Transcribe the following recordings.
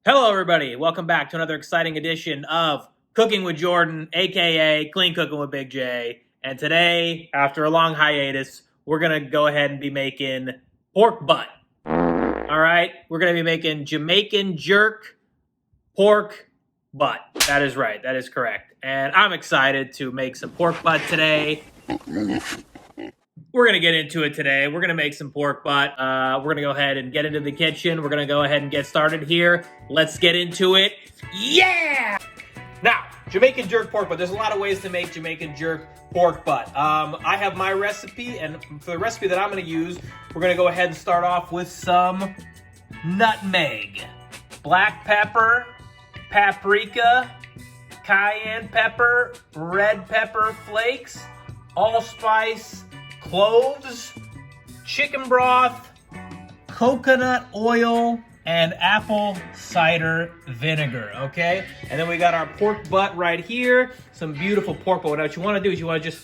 Hello, everybody. Welcome back to another exciting edition of Cooking with Jordan, aka Clean Cooking with Big J. And today, after a long hiatus, we're going to go ahead and be making pork butt. All right? We're going to be making Jamaican jerk pork butt. That is right. That is correct. And I'm excited to make some pork butt today. We're going to get into it today. We're going to make some pork butt. We're going to go ahead and get into the kitchen. We're going to go ahead and get started here. Let's get into it. Yeah! Now, Jamaican jerk pork butt. There's a lot of ways to make Jamaican jerk pork butt. I have my recipe, and for the recipe that I'm going to use, we're going to go ahead and start off with some nutmeg, black pepper, paprika, cayenne pepper, red pepper flakes, allspice, cloves, chicken broth, coconut oil, and apple cider vinegar, okay? And then we got our pork butt right here, some beautiful pork butt. What you want to do is you want to just,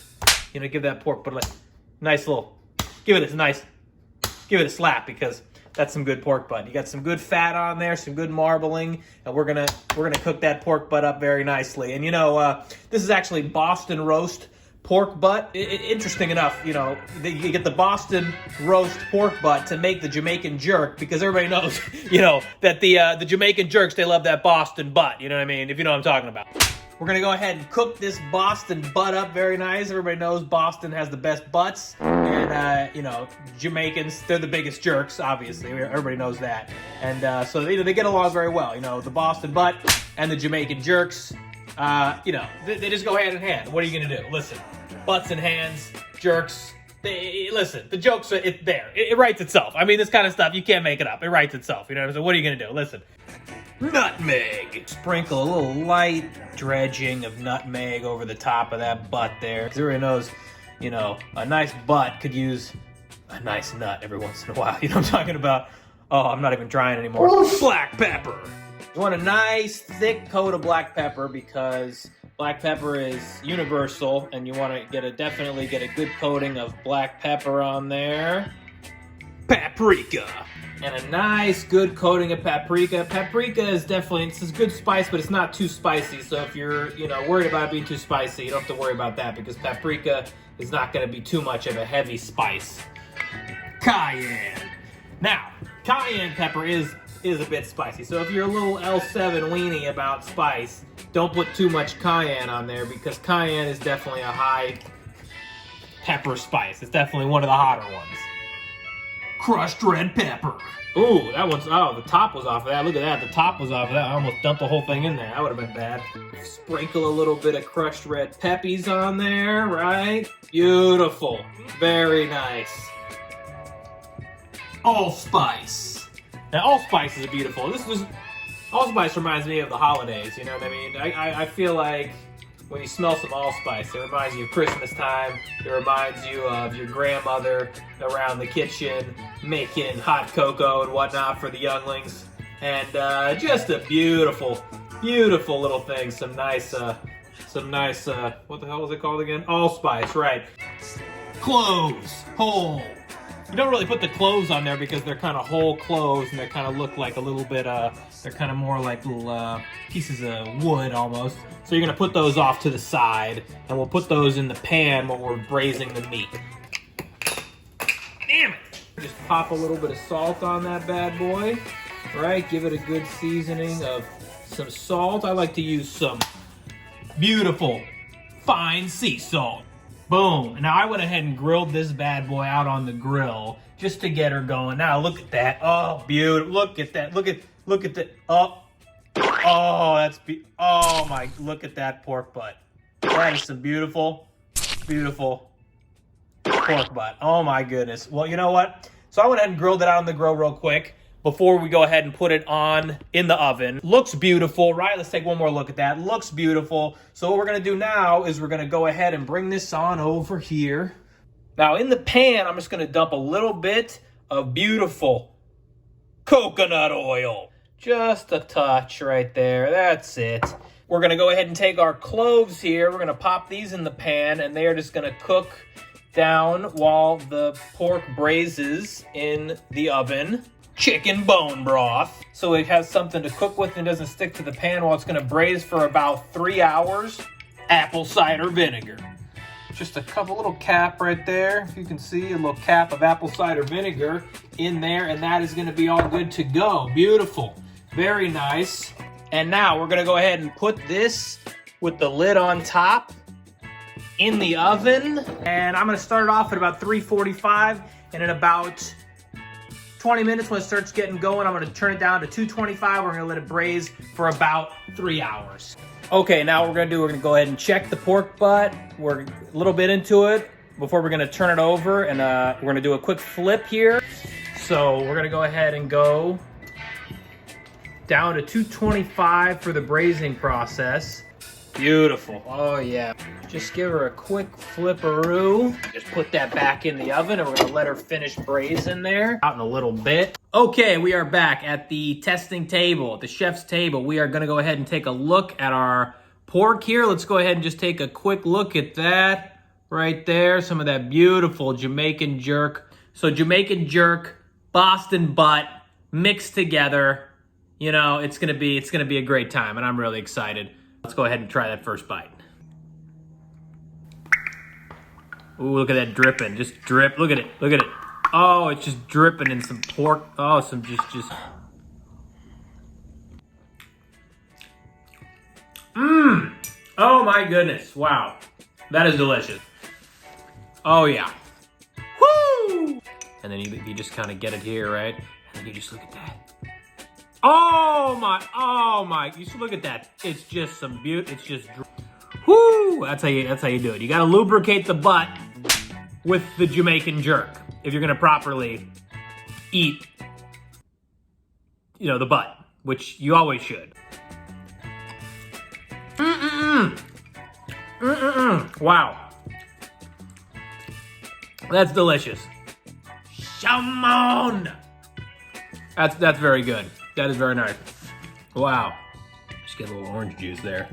give that pork butt a nice little, give it a slap, because that's some good pork butt. You got some good fat on there, some good marbling, and we're gonna cook that pork butt up very nicely. And this is actually Boston roast pork butt. Interesting enough, you get the Boston roast pork butt to make the Jamaican jerk, because everybody knows, that the Jamaican jerks, they love that Boston butt. You know what I mean? If you know what I'm talking about. We're gonna go ahead and cook this Boston butt up very nice. Everybody knows Boston has the best butts, and Jamaicans, they're the biggest jerks. Obviously, everybody knows that. And so they get along very well. The Boston butt and the Jamaican jerks. They just go hand in hand. What are you going to do? Listen, butts and hands, jerks. The jokes, it writes itself. I mean, this kind of stuff, you can't make it up. It writes itself. So what are you going to do? Listen, nutmeg. Sprinkle a little light dredging of nutmeg over the top of that butt there. Because everybody knows, a nice butt could use a nice nut every once in a while. You know what I'm talking about? Oh, I'm not even trying anymore. Black pepper. You want a nice thick coat of black pepper, because black pepper is universal, and you want to definitely get a good coating of black pepper on there. Paprika. And a nice good coating of paprika. Paprika is definitely, it's a good spice, but it's not too spicy. So if you're, worried about it being too spicy, you don't have to worry about that, because paprika is not going to be too much of a heavy spice. Cayenne. Now, cayenne pepper is a bit spicy. So if you're a little L7 weenie about spice, don't put too much cayenne on there, because cayenne is definitely a high pepper spice. It's definitely one of the hotter ones. Crushed red pepper. Ooh, the top was off of that. Look at that, the top was off of that. I almost dumped the whole thing in there. That would have been bad. Sprinkle a little bit of crushed red peppies on there, right? Beautiful. Very nice. Allspice. Now, allspice is beautiful. Allspice reminds me of the holidays, you know what I mean? I feel like when you smell some allspice, it reminds you of Christmas time. It reminds you of your grandmother around the kitchen making hot cocoa and whatnot for the younglings. And just a beautiful, beautiful little thing. Some nice, what the hell was it called again? Allspice, right. Cloves, whole. You don't really put the cloves on there because they're kind of whole cloves, and they kind of look like a little bit, they're kind of more like little pieces of wood almost. So you're going to put those off to the side, and we'll put those in the pan when we're braising the meat. Damn it! Just pop a little bit of salt on that bad boy, right? Give it a good seasoning of some salt. I like to use some beautiful fine sea salt. Boom. Now, I went ahead and grilled this bad boy out on the grill just to get her going. Now, look at that. Oh, beautiful. Look at that. Look at that. Look at that pork butt. That is some beautiful, beautiful pork butt. Oh, my goodness. Well, you know what? So I went ahead and grilled it out on the grill real quick before we go ahead and put it on in the oven. Looks beautiful, right? Let's take one more look at that. Looks beautiful. So what we're going to do now is we're going to go ahead and bring this on over here. Now in the pan, I'm just going to dump a little bit of beautiful coconut oil. Just a touch right there. That's it. We're going to go ahead and take our cloves here. We're going to pop these in the pan, and they are just going to cook down while the pork braises in the oven. chicken bone broth. So it has something to cook with and doesn't stick to the pan while it's gonna braise for about 3 hours. Apple cider vinegar. Just a couple little cap right there. If you can see a little cap of apple cider vinegar in there, and that is gonna be all good to go. Beautiful, very nice. And now we're gonna go ahead and put this with the lid on top in the oven. And I'm gonna start it off at about 345, and in about 20 minutes when it starts getting going, I'm gonna turn it down to 225. We're gonna let it braise for about 3 hours. Okay, now what we're gonna go ahead and check the pork butt. We're a little bit into it before we're gonna turn it over, and we're gonna do a quick flip here. So we're gonna go ahead and go down to 225 for the braising process. Beautiful. Oh yeah. Just give her a quick flipperoo. Just put that back in the oven, and we're gonna let her finish braising there out in a little bit. Okay, we are back at the testing table, the chef's table. We are gonna go ahead and take a look at our pork here. Let's go ahead and just take a quick look at that right there. Some of that beautiful Jamaican jerk. So Jamaican jerk, Boston butt, mixed together. You know, it's gonna be a great time, and I'm really excited. Let's go ahead and try that first bite. Ooh, look at that dripping. Just drip. Look at it. Look at it. Oh, it's just dripping in some pork. Oh, some just. Mmm. Oh my goodness. Wow. That is delicious. Oh yeah. Woo! And then you just kind of get it here, right? And then you just look at that. Oh my, you should look at that. It's just some beauty, it's just, whoo, that's how you do it. You gotta lubricate the butt with the Jamaican jerk if you're gonna properly eat, you know, the butt, which you always should. Wow. That's delicious. Shamon. That's very good. That is very nice. Wow. Just get a little orange juice there.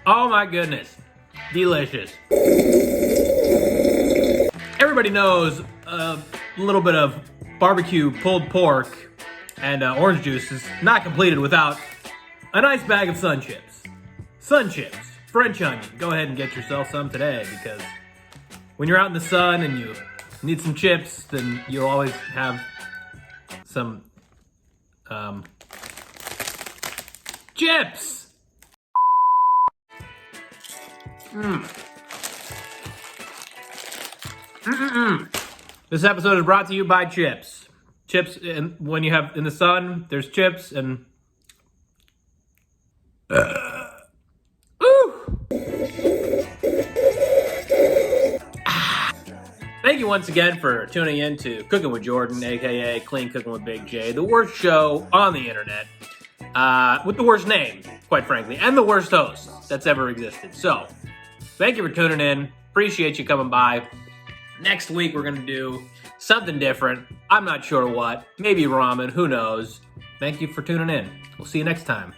Oh my goodness. Delicious. Everybody knows a little bit of barbecue pulled pork and orange juice is not completed without a nice bag of sun chips. Sun chips, French onion. Go ahead and get yourself some today, because when you're out in the sun and you need some chips, then you'll always have some chips. This episode is brought to you by chips. Chips, and when you have in the sun, there's chips and. Thank you once again for tuning in to Cooking with Jordan, aka Clean Cooking with Big J, the worst show on the internet, with the worst name, quite frankly, and the worst host that's ever existed. So, thank you for tuning in. Appreciate you coming by. Next week, we're going to do something different. I'm not sure what. Maybe ramen. Who knows? Thank you for tuning in. We'll see you next time.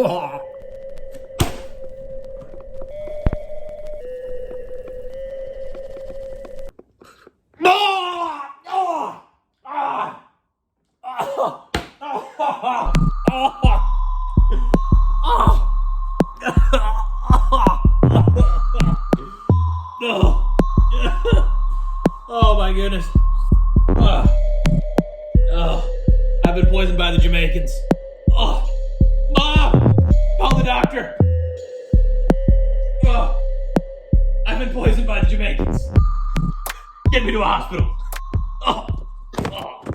Oh. Oh my goodness. I've been poisoned by the Jamaicans. Mom! Call the doctor! I've been poisoned by the Jamaicans. Get me to a hospital.